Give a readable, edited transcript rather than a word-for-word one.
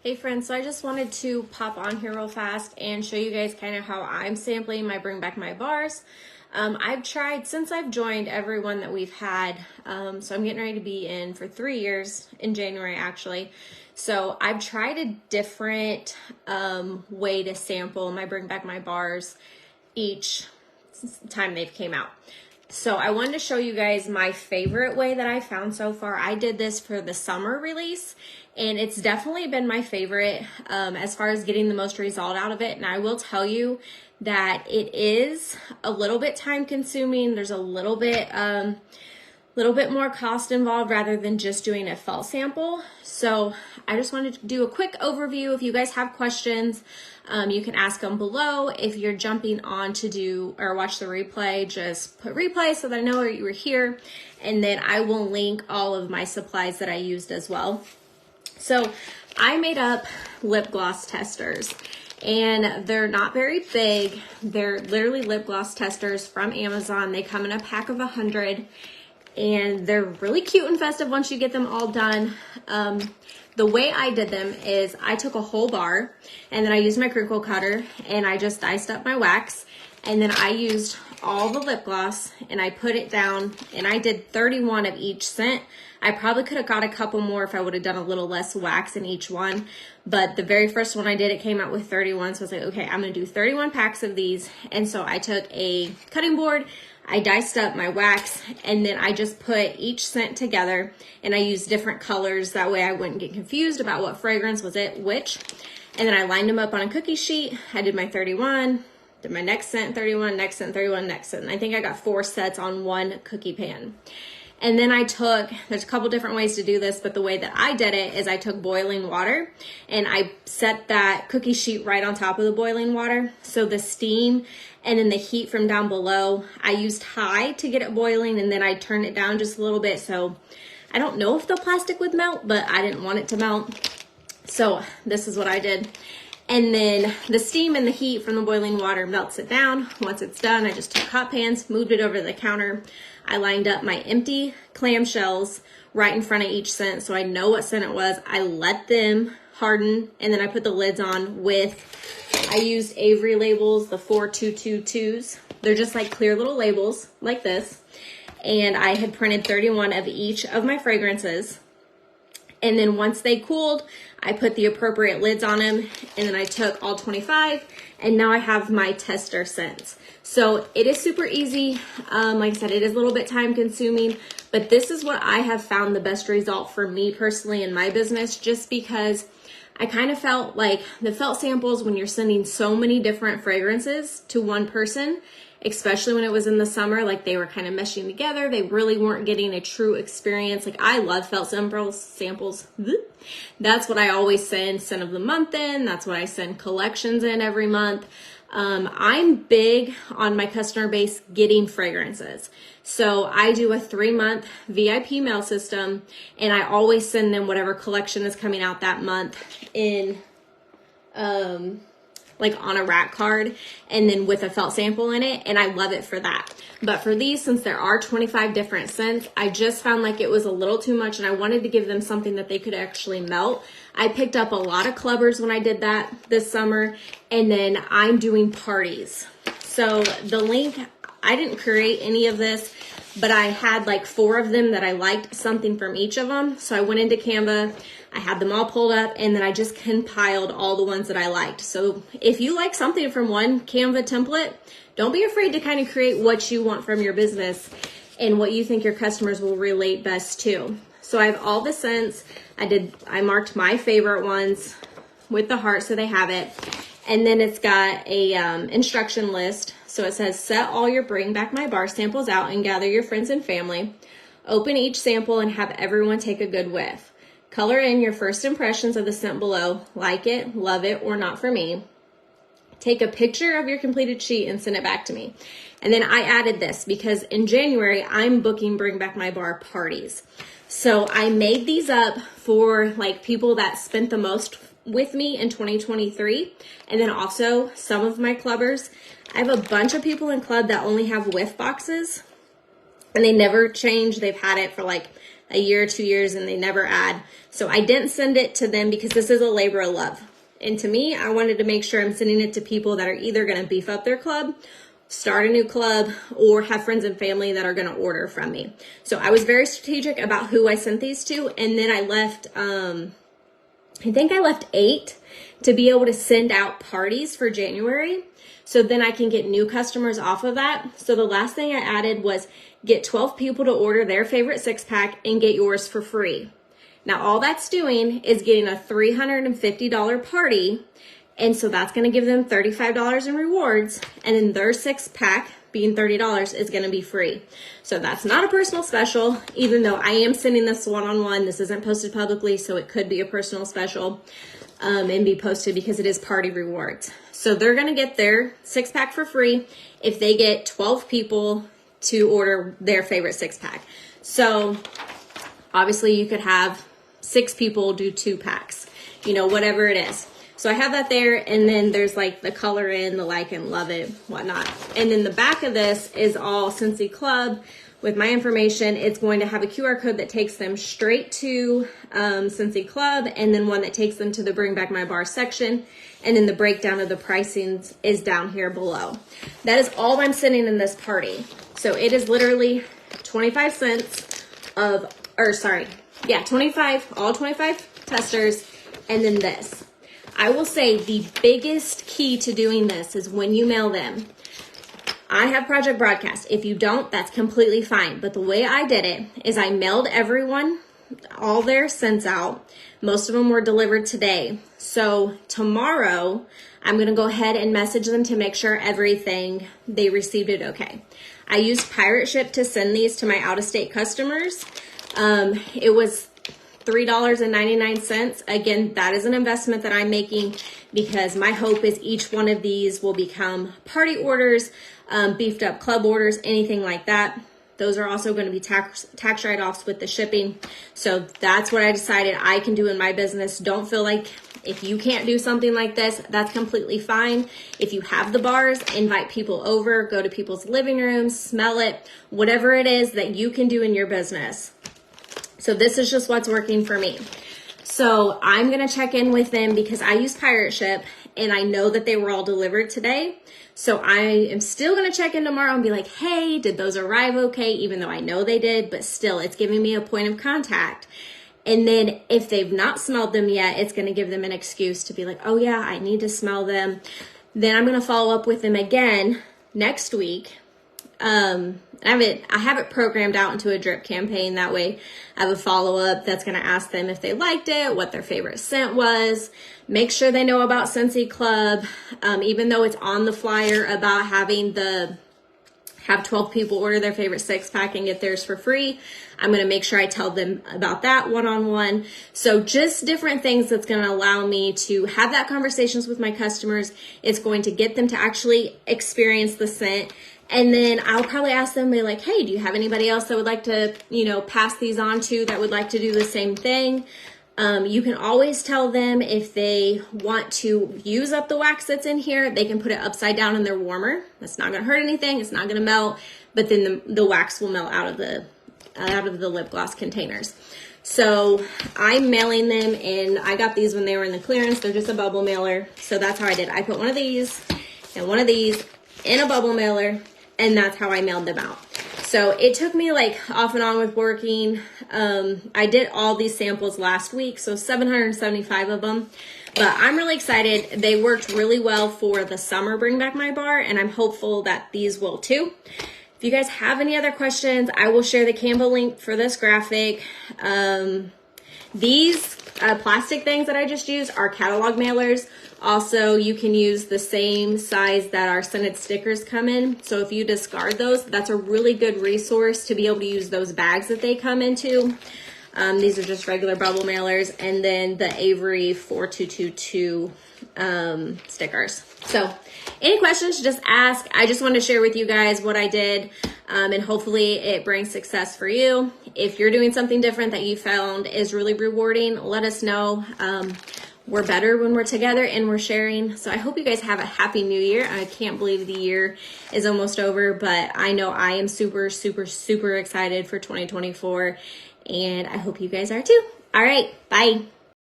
Hey friends, so I just wanted to pop on here real fast and show you guys kind of how I'm sampling my Bring Back My bars. I've tried, since I've joined, every one that we've had, so I'm getting ready to be in for 3 years, in January actually. So I've tried a different way to sample my Bring Back My bars each time they've came out. So I wanted to show you guys my favorite way that I found so far. I did this for the summer release, and it's definitely been my favorite as far as getting the most result out of it. And I will tell you that it is a little bit time consuming. There's a little bit more cost involved rather than just doing a felt sample. So I just wanted to do a quick overview. If you guys have questions, you can ask them below. If you're jumping on to do or watch the replay, just put replay so that I know you were here. And then I will link all of my supplies that I used as well. So I made up lip gloss testers, and they're not very big. They're literally lip gloss testers from Amazon. They come in a pack of 100. And they're really cute and festive once you get them all done. The way I did them is I took a whole bar and then I used my crinkle cutter and I just diced up my wax, and then I used all the lip gloss and I put it down, and I did 31 of each scent. I probably could have got a couple more if I would have done a little less wax in each one, but the very first one I did, it came out with 31. So I was like, okay, I'm gonna do 31 packs of these. And so I took a cutting board, I diced up my wax, and then I just put each scent together, and I used different colors. That way I wouldn't get confused about what fragrance was it which. And then I lined them up on a cookie sheet. I did my 31, did my next scent 31, next scent 31, next scent. And I think I got 4 sets on one cookie pan. And then I took, there's a couple different ways to do this, but the way that I did it is I took boiling water and I set that cookie sheet right on top of the boiling water. So the steam and then the heat from down below, I used high to get it boiling, and then I turned it down just a little bit. So I don't know if the plastic would melt, but I didn't want it to melt. So this is what I did. And then the steam and the heat from the boiling water melts it down. Once it's done, I just took hot pans, moved it over to the counter. I lined up my empty clamshells right in front of each scent so I know what scent it was. I let them harden, and then I put the lids on I used Avery labels, the 4222s. They're just like clear little labels like this. And I had printed 31 of each of my fragrances. And then once they cooled, I put the appropriate lids on them, and then I took all 25, and now I have my tester scents. So it is super easy. Like I said, it is a little bit time consuming, but this is what I have found the best result for me personally in my business, just because I kind of felt like the felt samples, when you're sending so many different fragrances to one person, especially when it was in the summer, like they were kind of meshing together. They really weren't getting a true experience. Like I love felt samples. That's what I always send scent of the month in. That's what I send collections in every month. I'm big on my customer base getting fragrances. So I do a 3-month VIP mail system, and I always send them whatever collection is coming out that month in, like on a rack card, and then with a felt sample in it, and I love it for that. But for these, since there are 25 different scents, I just found like it was a little too much, and I wanted to give them something that they could actually melt. I picked up a lot of clubbers when I did that this summer, and then I'm doing parties. So the link, I didn't create any of this, but I had like 4 of them that I liked something from each of them. So I went into Canva, I had them all pulled up, and then I just compiled all the ones that I liked. So if you like something from one Canva template, don't be afraid to kind of create what you want from your business and what you think your customers will relate best to. So I have all the scents. I marked my favorite ones with the heart so they have it. And then it's got a instruction list. So it says, set all your Bring Back My bar samples out and gather your friends and family. Open each sample and have everyone take a good whiff. Color in your first impressions of the scent below. Like it, love it, or not for me. Take a picture of your completed sheet and send it back to me. And then I added this because in January, I'm booking Bring Back My bar parties. So I made these up for like people that spent the most with me in 2023. And then also some of my clubbers. I have a bunch of people in club that only have whiff boxes, and they never change. They've had it for like a year, 2 years, and they never add. So I didn't send it to them because this is a labor of love. And to me, I wanted to make sure I'm sending it to people that are either going to beef up their club, start a new club, or have friends and family that are going to order from me. So I was very strategic about who I sent these to. And then I left, I think I left 8 to be able to send out parties for January. So then I can get new customers off of that. So the last thing I added was get 12 people to order their favorite 6-pack and get yours for free. Now all that's doing is getting a $350 party. And so that's going to give them $35 in rewards. And then their 6-pack being $30 is going to be free. So that's not a personal special, even though I am sending this one-on-one. This isn't posted publicly, so it could be a personal special and be posted because it is party rewards. So they're going to get their 6-pack for free if they get 12 people to order their favorite 6-pack. So obviously you could have 6 people do 2 packs, you know, whatever it is. So I have that there, and then there's like the color in, the like and love it, whatnot. And then the back of this is all Scentsy Club with my information. It's going to have a QR code that takes them straight to Scentsy Club, and then one that takes them to the Bring Back My Bar section. And then the breakdown of the pricings is down here below. That is all I'm sending in this party. So it is literally 25 cents of, or sorry, yeah, 25, all 25 testers, and then this. I will say the biggest key to doing this is when you mail them. I have Project Broadcast. If you don't, that's completely fine. But the way I did it is I mailed everyone all their scents out. Most of them were delivered today. So tomorrow, I'm going to go ahead and message them to make sure everything, they received it okay. I used Pirate Ship to send these to my out-of-state customers. It was $3.99. Again, that is an investment that I'm making because my hope is each one of these will become party orders, beefed up club orders, anything like that. Those are also going to be tax write-offs with the shipping. So that's what I decided I can do in my business. Don't feel like if you can't do something like this, that's completely fine. If you have the bars, invite people over, go to people's living rooms, smell it, whatever it is that you can do in your business. So this is just what's working for me. So I'm going to check in with them because I use Pirate Ship and I know that they were all delivered today. So I am still going to check in tomorrow and be like, hey, did those arrive okay? Even though I know they did, but still it's giving me a point of contact. And then if they've not smelled them yet, it's going to give them an excuse to be like, oh yeah, I need to smell them. Then I'm going to follow up with them again next week. I have it programmed out into a drip campaign. That way I have a follow-up that's going to ask them if they liked it, what their favorite scent was, make sure they know about Scentsy Club. Even though it's on the flyer about having have 12 people order their favorite 6-pack and get theirs for free, I'm going to make sure I tell them about that one-on-one. So just different things that's going to allow me to have that conversations with my customers. It's going to get them to actually experience the scent. And then I'll probably ask them, be like, hey, do you have anybody else that would like to, pass these on to that would like to do the same thing? You can always tell them if they want to use up the wax that's in here, they can put it upside down in their warmer. That's not going to hurt anything. It's not going to melt, but then the wax will melt out of the lip gloss containers. So I'm mailing them, and I got these when they were in the clearance. They're just a bubble mailer. So that's how I did. I put one of these and one of these in a bubble mailer, and that's how I mailed them out. So it took me like off and on with working. I did all these samples last week, so 775 of them. But I'm really excited. They worked really well for the summer Bring Back My Bar, and I'm hopeful that these will too. If you guys have any other questions, I will share the Canva link for this graphic. These plastic things that I just used are catalog mailers. Also, you can use the same size that our scented stickers come in. So if you discard those, that's a really good resource to be able to use those bags that they come into. These are just regular bubble mailers. And then the Avery 4222 stickers. So any questions, just ask. I just wanted to share with you guys what I did, and hopefully it brings success for you. If you're doing something different that you found is really rewarding, let us know. We're better when we're together and we're sharing. So I hope you guys have a happy new year. I can't believe the year is almost over, but I know I am super, super, super excited for 2024. and I hope you guys are too. All right, bye.